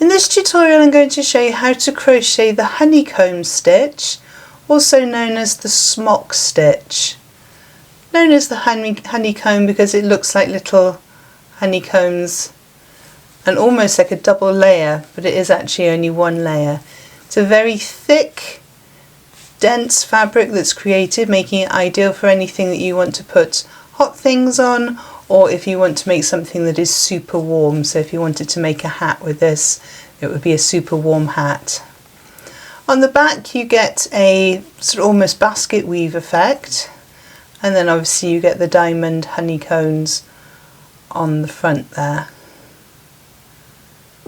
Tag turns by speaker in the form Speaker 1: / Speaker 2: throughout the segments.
Speaker 1: In this tutorial I'm going to show you how to crochet the honeycomb stitch, also known as the smock stitch. Known as the honeycomb because it looks like little honeycombs and almost like a double layer, but it is actually only one layer. It's a very thick, dense fabric that's created, making it ideal for anything that you want to put hot things on, or if you want to make something that is super warm. So if you wanted to make a hat with this, it would be a super warm hat. On the back you get a sort of almost basket weave effect, and then obviously you get the diamond honeycombs on the front there.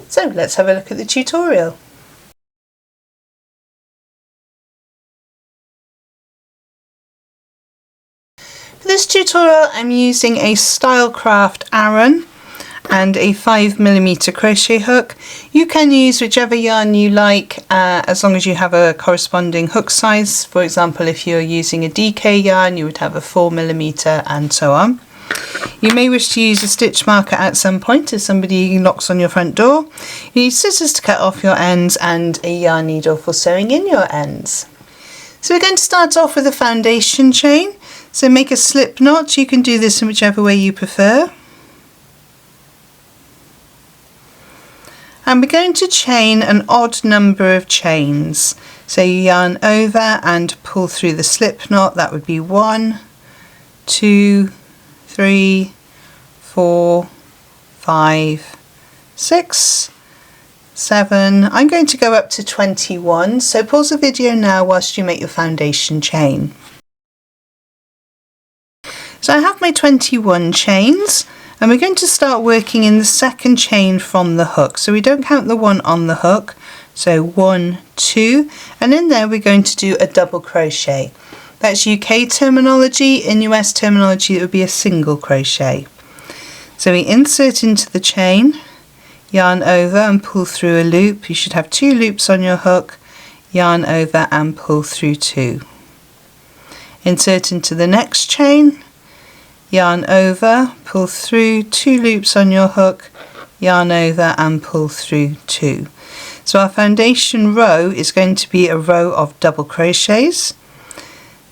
Speaker 1: So let's have a look at the tutorial. For this tutorial I'm using a Stylecraft Aran and a 5mm crochet hook. You can use whichever yarn you like as long as you have a corresponding hook size. For example, if you're using a DK yarn you would have a 4mm and so on. You may wish to use a stitch marker at some point if somebody knocks on your front door. You need scissors to cut off your ends and a yarn needle for sewing in your ends. So we're going to start off with a foundation chain. So make a slip knot. You can do this in whichever way you prefer. And we're going to chain an odd number of chains. So you yarn over and pull through the slip knot. That would be 1, 2, 3, 4, 5, 6, 7. I'm going to go up to 21. So pause the video now whilst you make your foundation chain. So I have my 21 chains, and we're going to start working in the second chain from the hook. So we don't count the one on the hook. So 1, 2, and in there we're going to do a double crochet. That's UK terminology. In US terminology it would be a single crochet. So we insert into the chain, yarn over and pull through a loop. You should have 2 loops on your hook, yarn over and pull through 2. Insert into the next chain, yarn over, pull through 2 loops on your hook, yarn over and pull through 2. So our foundation row is going to be a row of double crochets.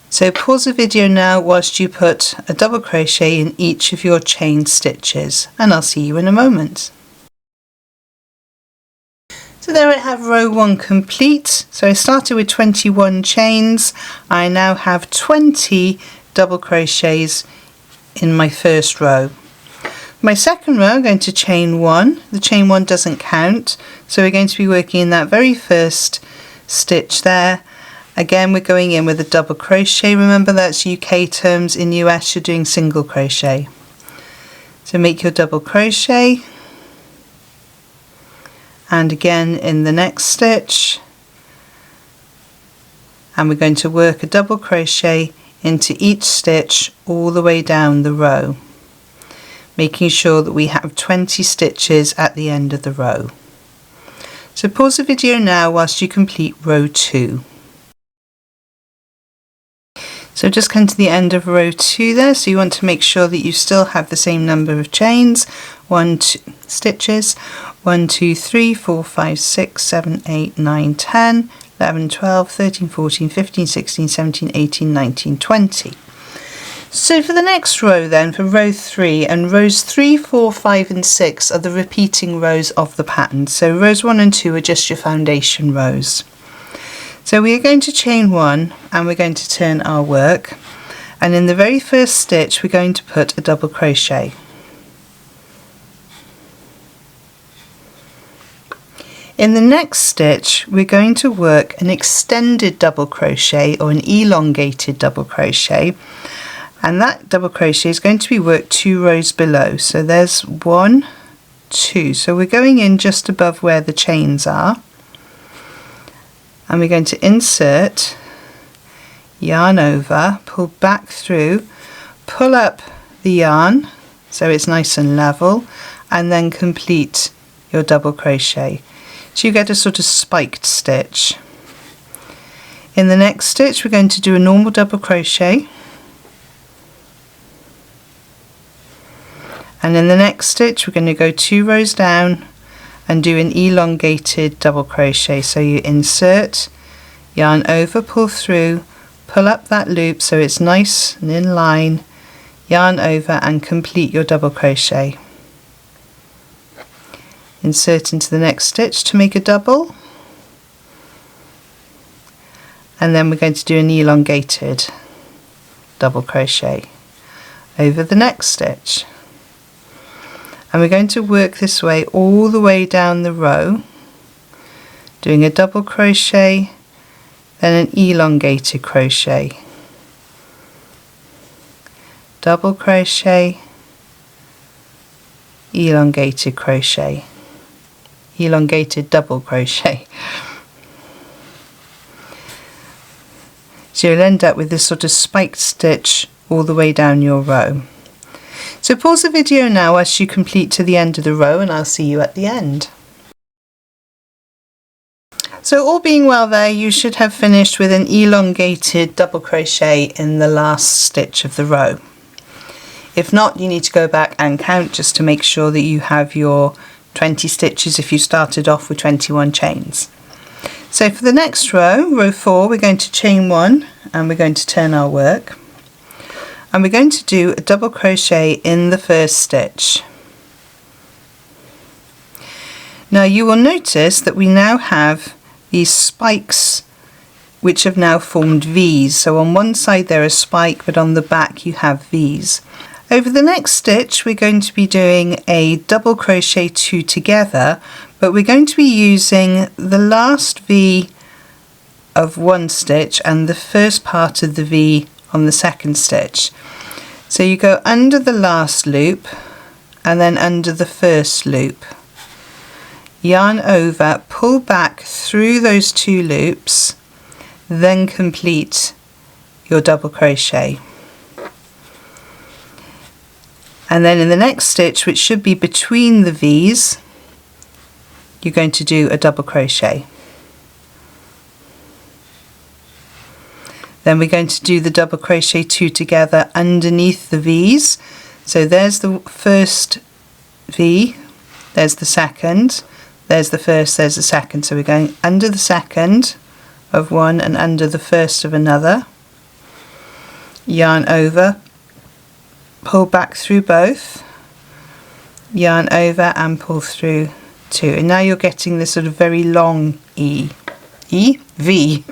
Speaker 1: So pause the video now whilst you put a double crochet in each of your chain stitches, and I'll see you in a moment. So there I have row 1 complete. So I started with 21 chains. I now have 20 double crochets in my first row. My second row I'm going to chain 1. The chain 1 doesn't count, so we're going to be working in that very first stitch there. Again we're going in with a double crochet. Remember that's UK terms, in US you're doing single crochet. So make your double crochet, and again in the next stitch, and we're going to work a double crochet into each stitch all the way down the row, making sure that we have 20 stitches at the end of the row. So pause the video now whilst you complete row 2. So just come to the end of row 2 there, so you want to make sure that you still have the same number of chains, 1, 2, 3, 4, 5, 6, 7, 8, 9, 10, 11, 12, 13, 14, 15, 16, 17, 18, 19, 20. So for the next row then, for row 3, and rows 3, 4, 5 and 6 are the repeating rows of the pattern. So rows 1 and 2 are just your foundation rows. So we are going to chain 1 and we're going to turn our work, and in the very first stitch we're going to put a double crochet. In the next stitch we're going to work an extended double crochet or an elongated double crochet, and that double crochet is going to be worked 2 rows below. So there's 1, 2, so we're going in just above where the chains are, and we're going to insert, yarn over, pull back through, pull up the yarn so it's nice and level, and then complete your double crochet. So you get a sort of spiked stitch. In the next stitch we're going to do a normal double crochet, and in the next stitch we're going to go 2 rows down and do an elongated double crochet. So you insert, yarn over, pull through, pull up that loop so it's nice and in line, yarn over and complete your double crochet. Insert into the next stitch to make a double, and then we're going to do an elongated double crochet over the next stitch, and we're going to work this way all the way down the row, doing a double crochet, then an elongated crochet, double crochet, elongated crochet, elongated double crochet. So you'll end up with this sort of spiked stitch all the way down your row. So pause the video now as you complete to the end of the row, and I'll see you at the end. So all being well there, you should have finished with an elongated double crochet in the last stitch of the row. If not, you need to go back and count just to make sure that you have your 20 stitches if you started off with 21 chains. So for the next row, row 4, we're going to chain 1 and we're going to turn our work, and we're going to do a double crochet in the first stitch. Now you will notice that we now have these spikes which have now formed V's. So on one side they're a spike, but on the back you have V's. Over the next stitch we're going to be doing a double crochet 2 together, but we're going to be using the last V of one stitch and the first part of the V on the second stitch. So you go under the last loop and then under the first loop, yarn over, pull back through those 2 loops, then complete your double crochet. And then in the next stitch, which should be between the V's, you're going to do a double crochet. Then we're going to do the double crochet 2 together underneath the V's. So there's the first V, there's the second, there's the first, there's the second. So we're going under the second of one and under the first of another, yarn over, pull back through both, yarn over and pull through 2, and now you're getting this sort of very long V.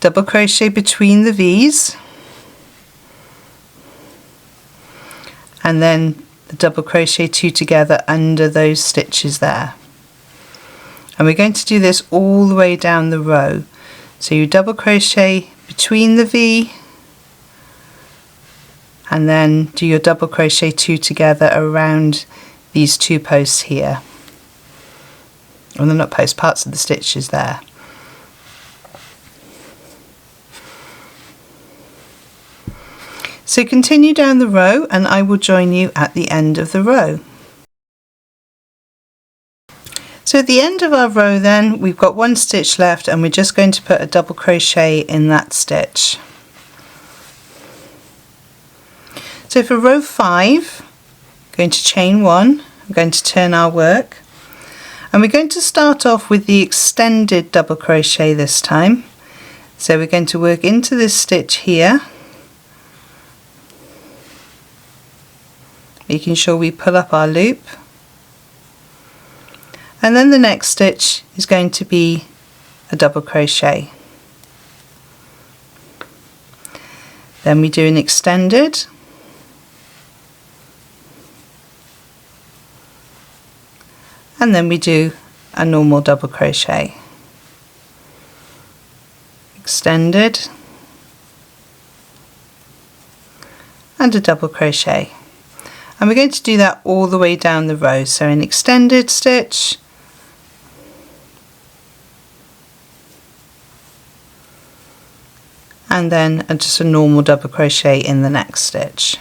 Speaker 1: Double crochet between the V's, and then the double crochet 2 together under those stitches there. And we're going to do this all the way down the row. So you double crochet between the V, and then do your double crochet 2 together around these 2 posts here. Well, they're not posts, parts of the stitches there. So continue down the row and I will join you at the end of the row. So at the end of our row then, we've got 1 stitch left and we're just going to put a double crochet in that stitch. So for row 5, I'm going to chain 1, I'm going to turn our work, and we're going to start off with the extended double crochet this time. So we're going to work into this stitch here, making sure we pull up our loop, and then the next stitch is going to be a double crochet. Then we do an extended, and then we do a normal double crochet, extended, and a double crochet. And we're going to do that all the way down the row. So an extended stitch, and then just a normal double crochet in the next stitch.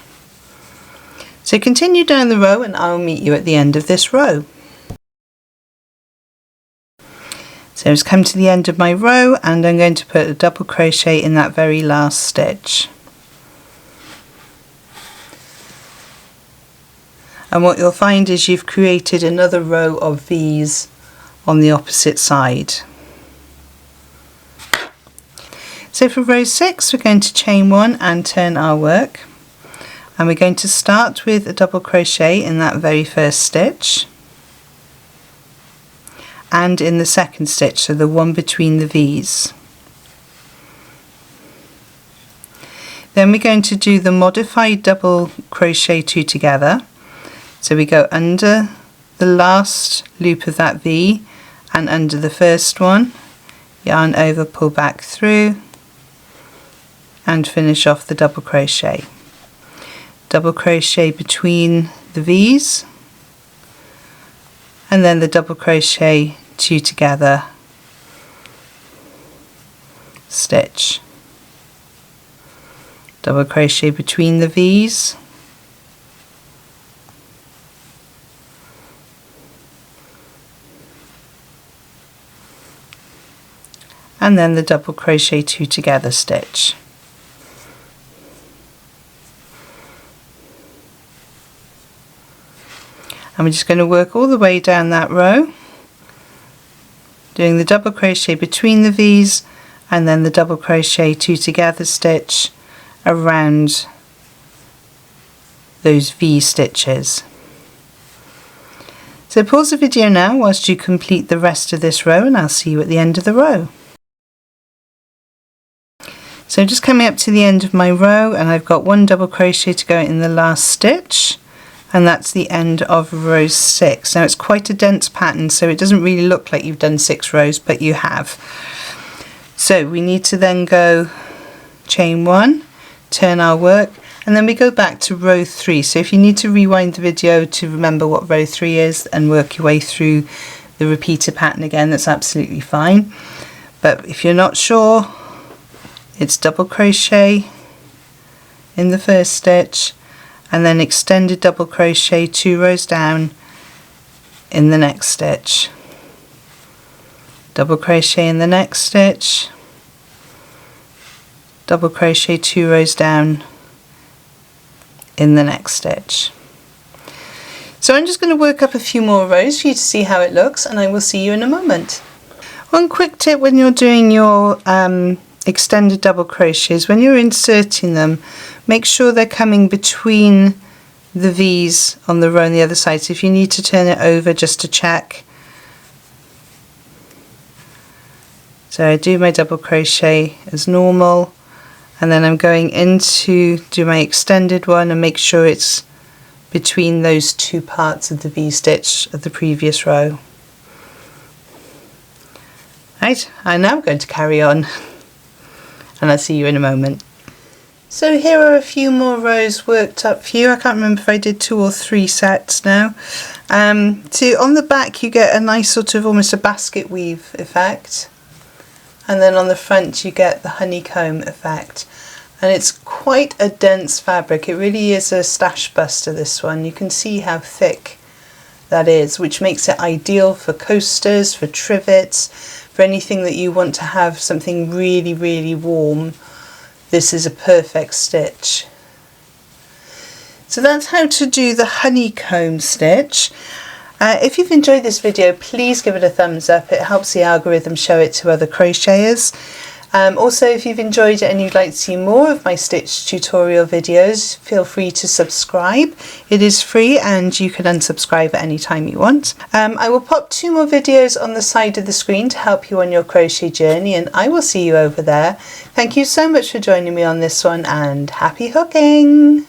Speaker 1: So continue down the row and I'll meet you at the end of this row. So I've come to the end of my row and I'm going to put a double crochet in that very last stitch. and what you'll find is you've created another row of V's on the opposite side. So for row 6 we're going to chain 1 and turn our work, and we're going to start with a double crochet in that very first stitch and in the second stitch, so the one between the V's. Then we're going to do the modified double crochet 2 together. So we go under the last loop of that V and under the first one, yarn over, pull back through and finish off the double crochet. Double crochet between the V's and then the double crochet 2 together, stitch. Double crochet between the V's and then the double crochet 2 together, stitch. And we're just going to work all the way down that row, doing the double crochet between the V's and then the double crochet 2 together, stitch around those V stitches. So pause the video now whilst you complete the rest of this row, and I'll see you at the end of the row. So just coming up to the end of my row, and I've got 1 double crochet to go in the last stitch, and that's the end of row 6. Now it's quite a dense pattern, so it doesn't really look like you've done 6 rows, but you have. So we need to then go chain 1, turn our work, and then we go back to row 3. So if you need to rewind the video to remember what row 3 is and work your way through the repeater pattern again, that's absolutely fine. But if you're not sure, it's double crochet in the first stitch and then extended double crochet 2 rows down in the next stitch, double crochet in the next stitch, double crochet 2 rows down in the next stitch. So I'm just going to work up a few more rows for you to see how it looks, and I will see you in a moment. One quick tip when you're doing your extended double crochets, when you're inserting them, make sure they're coming between the V's on the row on the other side. So if you need to turn it over just to check. So I do my double crochet as normal, and then I'm going into do my extended one and make sure it's between those 2 parts of the V stitch of the previous row. Right, I'm now going to carry on, and I'll see you in a moment. So here are a few more rows worked up for you. I can't remember if I did 2 or 3 sets now. So on the back you get a nice sort of almost a basket weave effect, and then on the front you get the honeycomb effect, and it's quite a dense fabric. It really is a stash buster, this one. You can see how thick that is, which makes it ideal for coasters, for trivets, for anything that you want to have something really, really warm. This is a perfect stitch. So that's how to do the honeycomb stitch. If you've enjoyed this video, please give it a thumbs up. It helps the algorithm show it to other crocheters. Also, if you've enjoyed it and you'd like to see more of my stitch tutorial videos, feel free to subscribe. It is free and you can unsubscribe at any time you want. I will pop 2 more videos on the side of the screen to help you on your crochet journey, and I will see you over there. Thank you so much for joining me on this one, and happy hooking!